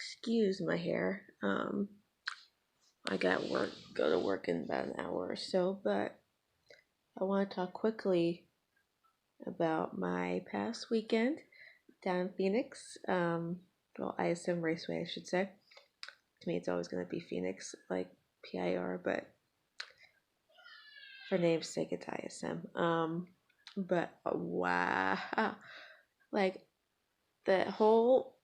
Excuse my hair. I got go to work in about an hour or so, but I want to talk quickly about my past weekend down in Phoenix. Well, ISM Raceway, I should say. To me, it's always going to be Phoenix, like PIR, but for namesake, it's ISM. But wow, like the whole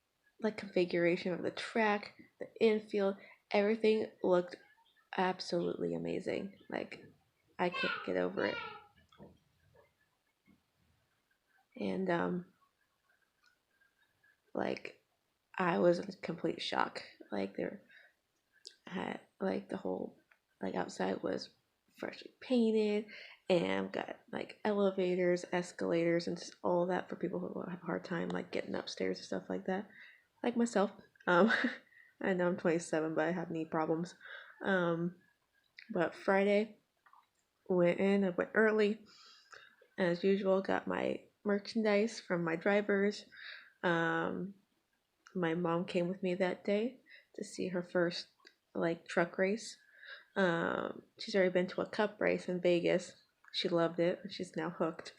configuration of the track, the infield, everything looked absolutely amazing. Like I can't get over it. And like I was in complete shock. Like there had like the whole outside was freshly painted and got like elevators, escalators, and just all that for people who have a hard time like getting upstairs and stuff like that. Like myself. Um I know I'm 27 but I have knee problems. But Friday I went early as usual, got my merchandise from my drivers. Um, my mom came with me that day to see her first truck race. She's already been to a cup race in Vegas. She loved it. She's now hooked.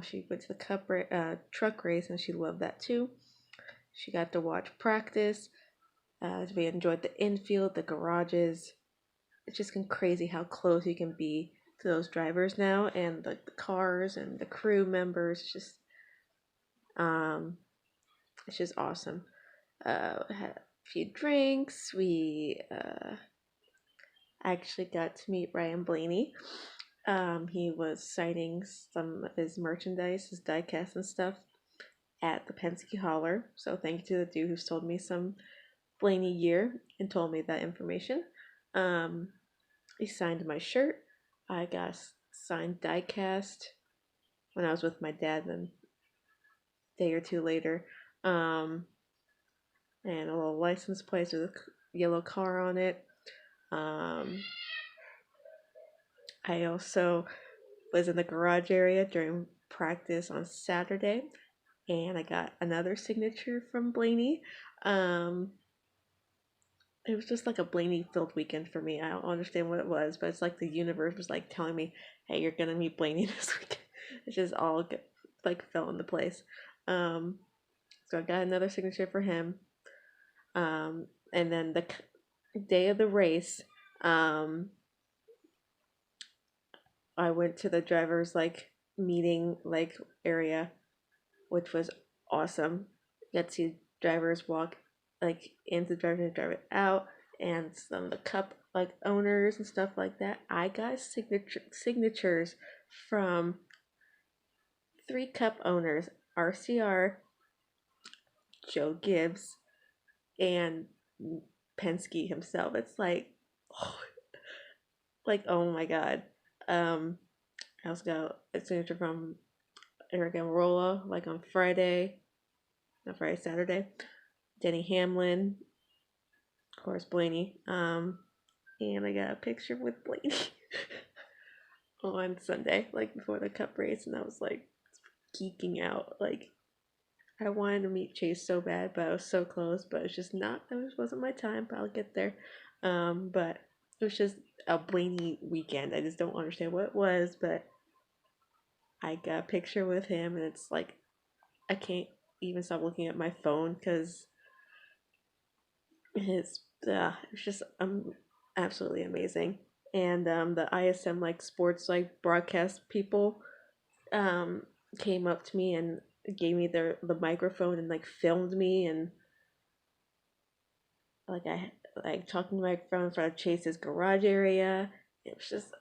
She went to the truck race and she loved that too. She got to watch practice. We enjoyed the infield, the garages. It's just been crazy how close you can be to those drivers now and the cars and the crew members. Um, it's just awesome. Had a few drinks. We actually got to meet Ryan Blaney. He was signing some of his merchandise, his diecast and stuff at the Penske Holler. So thank you to the dude who sold me some Blaney gear and told me that information. Um, he signed my shirt. I got signed diecast when I was with my dad. Then a day or two later, and a little license plate with a yellow car on it. I also was in the garage area during practice on Saturday, and I got another signature from Blaney. It was just like a Blaney filled weekend for me. I don't understand what it was, but it's like the universe was like telling me, "Hey, you're gonna meet Blaney this weekend." It just all fell into place. Um, so I got another signature for him. And then the day of the race, I went to the driver's meeting area, which was awesome. Got to see drivers walk into the driver and drive it out, and some of the cup owners and stuff like that. I got signatures from 3 cup owners: RCR, Joe Gibbs, and Penske himself. It's oh, oh my god. Um, I also got a signature from Eric Amarola on Friday, not Friday, Saturday. Denny Hamlin, of course, Blaney. And I got a picture with Blaney on Sunday, before the cup race, and I was geeking out. I wanted to meet Chase so bad, but I was so close, but it's just not. That wasn't my time, but I'll get there. But it was just a Blaney weekend. I just don't understand what it was, but I got a picture with him, and it's I can't even stop looking at my phone because it's just absolutely amazing. And the ISM sports broadcast people came up to me and gave me the microphone and filmed me, and I talking to my friend in front of Chase's garage area. It was just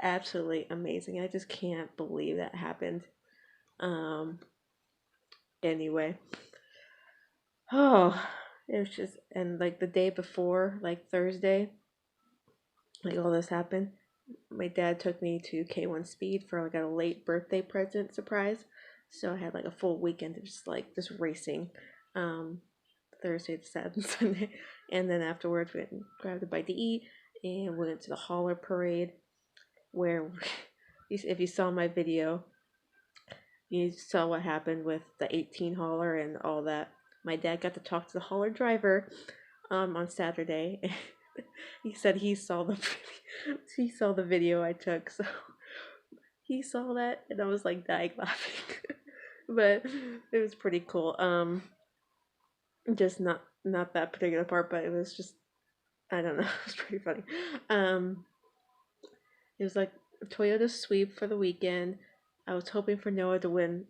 absolutely amazing. I just can't believe that happened. Anyway, oh, it was just, and the day before, Thursday, all this happened. My dad took me to K1 Speed for a late birthday present surprise. So I had a full weekend of just racing. Thursday to Saturday and Sunday. And then afterwards we went and grabbed a bite to eat and went to the hauler parade where if you saw my video, you saw what happened with the 18 hauler and all that. my dad got to talk to the hauler driver on Saturday. He said he saw the video I took, so he saw that, and I was like dying laughing. But it was pretty cool. Just not that particular part, but it was just, I don't know, it was pretty funny. Um, it was like a Toyota sweep for the weekend. I was hoping for Noah to win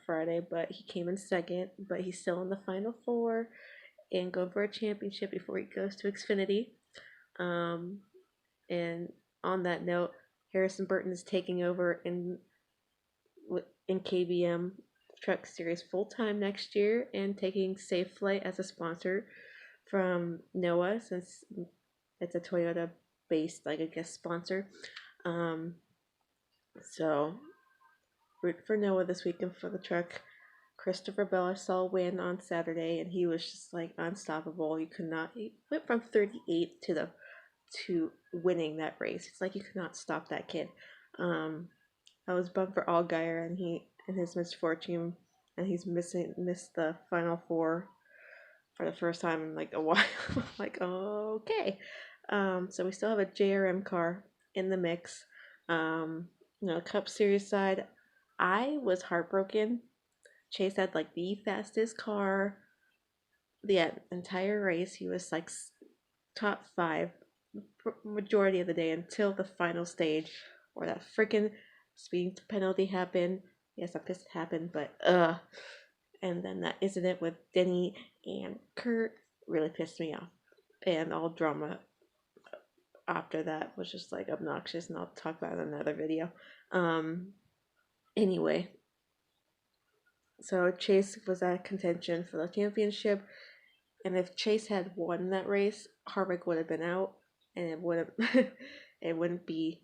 Friday, but he came in second. But he's still in the final four and going for a championship before he goes to Xfinity. Um, and on that note, Harrison Burton is taking over in KBM Truck Series full time next year and taking Safe Flight as a sponsor from Noah, since it's a Toyota based, like, I guess, sponsor. Um, so root for Noah this weekend for the truck. Christopher Bell saw win on Saturday, and he was just like unstoppable. You could not. He went from 38 to winning that race. It's like you could not stop that kid. I was bummed for Allgaier and his misfortune, and he's missed the final four for the first time in like a while. Like, okay. So we still have a JRM car in the mix. Cup Series side, I was heartbroken. Chase had like the fastest car the entire race. He was like top five majority of the day until the final stage where that freaking speeding penalty happened. Yes, I'm pissed it happened, but and then that incident with Denny and Kurt really pissed me off. And all drama after that was just like obnoxious, and I'll talk about it in another video. Anyway, so Chase was at contention for the championship, and if Chase had won that race, Harvick would have been out, and it wouldn't be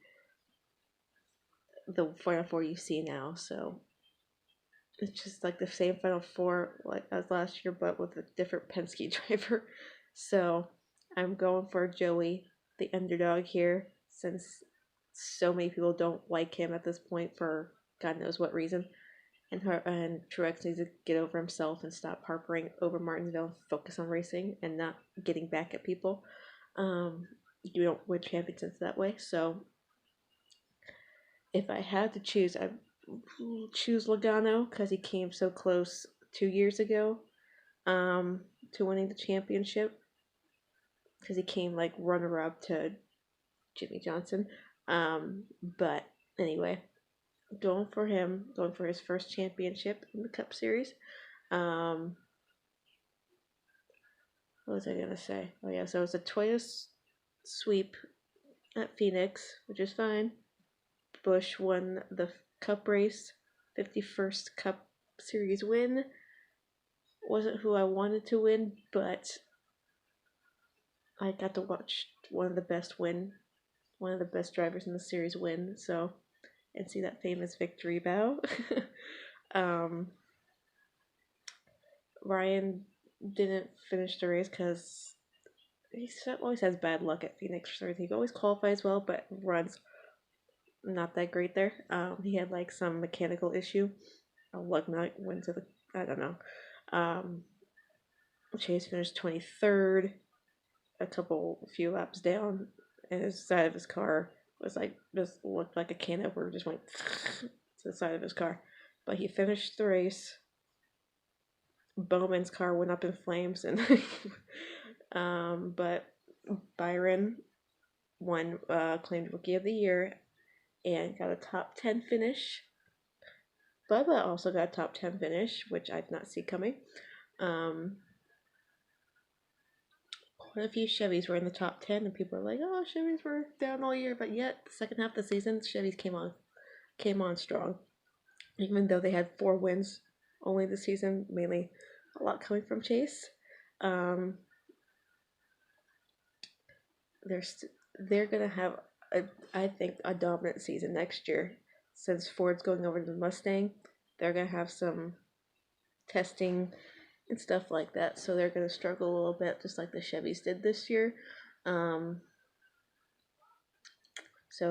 the Final Four you see now. So it's just like the same Final Four like as last year, but with a different Penske driver. So I'm going for Joey, the underdog here, since so many people don't like him at this point for God knows what reason. And Truex needs to get over himself and stop harpering over Martinsville and focus on racing and not getting back at people. You don't win championships that way. So if I had to choose, I'd choose Logano because he came so close 2 years ago to winning the championship, because he came like runner-up to Jimmy Johnson. But anyway, going for him, going for his first championship in the Cup Series. What was I gonna say? Oh yeah, so it's a Toyota sweep at Phoenix, which is fine. Busch won the Cup race, 51st Cup Series win. Wasn't who I wanted to win, but I got to watch one of the best drivers in the series win, so, and see that famous victory bow. um, Ryan didn't finish the race because he always has bad luck at Phoenix for some reason. He always qualifies well, but runs not that great there. He had like some mechanical issue. Luck not went to the, I don't know. Chase finished 23rd, a few laps down, and his side of his car was like, just looked like a can opener, just went to the side of his car. But he finished the race. Bowman's car went up in flames, and but Byron won, claimed Rookie of the Year, and got a top 10 finish. Bubba also got a top 10 finish, which I did not see coming. Quite a few Chevys were in the top 10, and people are like, oh, Chevys were down all year, but yet the second half of the season, Chevys came on strong. Even though they had 4 wins only this season, mainly a lot coming from Chase. They're gonna have I think a dominant season next year, since Ford's going over to the Mustang. They're gonna have some testing and stuff like that, so they're gonna struggle a little bit, just like the Chevys did this year. So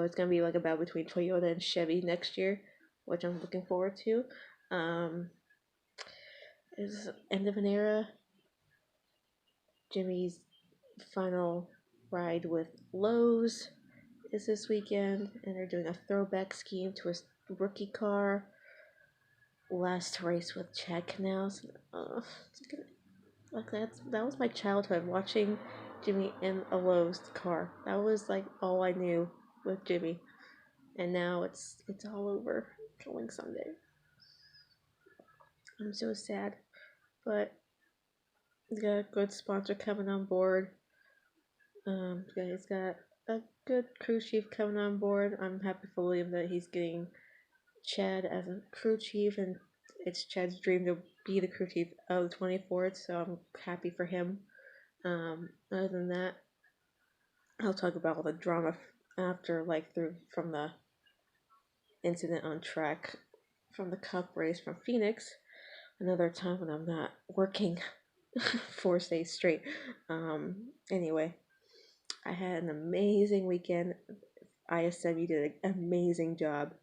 it's gonna be like a battle between Toyota and Chevy next year, which I'm looking forward to. Is end of an era. Jimmy's final ride with Lowe's is this weekend, and they're doing a throwback scheme to his rookie car. Last race with Chad Canals. Like that was my childhood, watching Jimmy in a Lowe's car. That was like all I knew with Jimmy, and now it's all over. Coming Sunday. I'm so sad, but he's got a good sponsor coming on board. He's got a good crew chief coming on board. I'm happy for William that he's getting Chad as a crew chief, and it's Chad's dream to be the crew chief of the 24th, so I'm happy for him. Other than that, I'll talk about all the drama after, like, from the incident on track from the Cup race from Phoenix. Another time when I'm not working 4 days straight. Anyway, I had an amazing weekend. ISM, you did an amazing job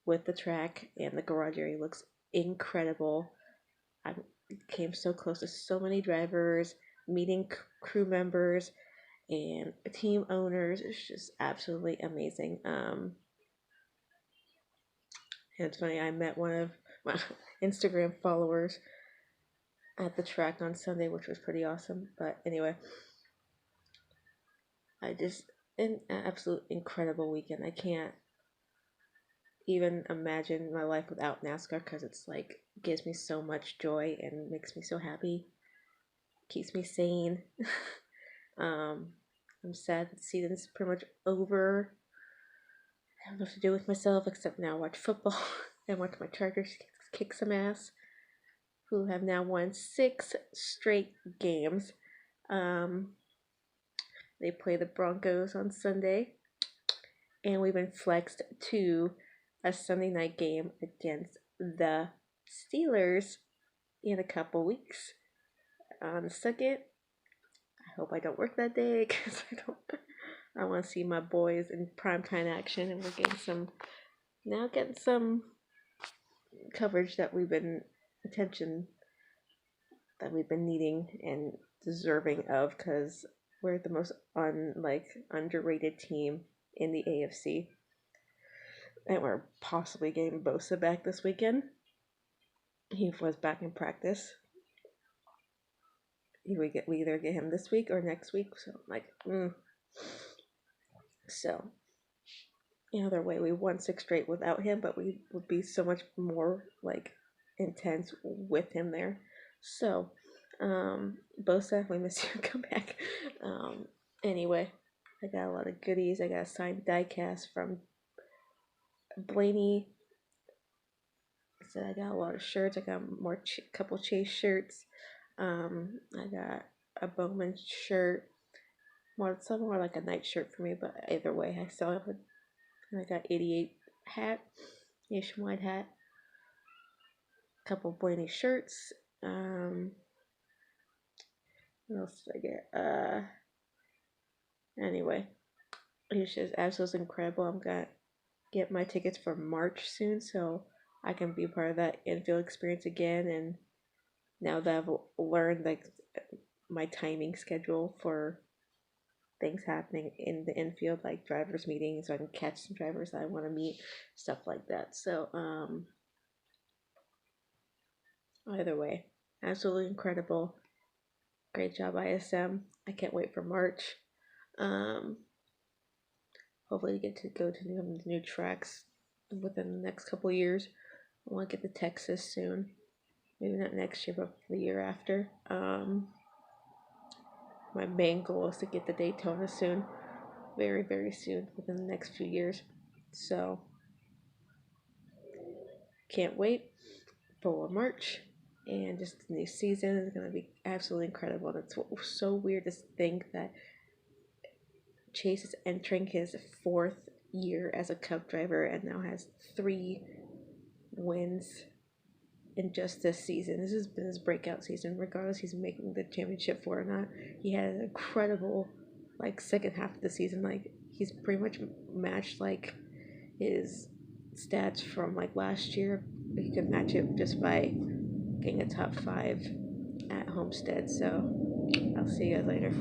with the track, and the garage area looks incredible. I came so close to so many drivers, meeting crew members and team owners. It's just absolutely amazing. And it's funny, I met one of my Instagram followers at the track on Sunday, which was pretty awesome. But anyway, an absolute incredible weekend. I can't even imagine my life without NASCAR, because it's like gives me so much joy and makes me so happy, keeps me sane. I'm sad that the season's pretty much over. I have enough to do with myself except now watch football and watch my Chargers kick some ass, who have now won 6 straight games. They play the Broncos on Sunday, and we've been flexed to a Sunday night game against the Steelers in a couple weeks. On the 2nd, I hope I don't work that day, because I want to see my boys in primetime action, and we're getting some coverage that we've been needing and deserving of, because we're the most underrated team in the AFC, and we're possibly getting Bosa back this weekend. He was back in practice. We either get him this week or next week, so So either way, we won 6 straight without him, but we would be so much more intense with him there. So, Bosa, we miss you. Come back. Anyway, I got a lot of goodies. I got a signed diecast from Blaney. So I got a lot of shirts. I got couple Chase shirts. I got a Bowman shirt. Some more like a night shirt for me, but either way, I still have I got 88 hat, nationwide hat, couple Blaney shirts. What else did I get? Anyway, it's just absolutely incredible. I'm gonna get my tickets for March soon, so I can be part of that infield experience again. And now that I've learned my timing schedule for things happening in the infield, like drivers meetings, so I can catch some drivers that I want to meet, stuff like that. So either way, absolutely incredible. Great job, ISM. I can't wait for March. Hopefully get to go to new tracks within the next couple years. I want to get to Texas soon. Maybe not next year, but the year after. My main goal is to get to Daytona soon. Very, very soon, within the next few years. So, can't wait for March. And just the new season is going to be absolutely incredible. And it's so weird to think that Chase is entering his 4th year as a Cup driver and now has 3 wins in just this season. This has been his breakout season, regardless he's making the championship for or not. He had an incredible second half of the season. He's pretty much matched his stats from last year. He could match it just by getting a top 5 at Homestead. So I'll see you guys later.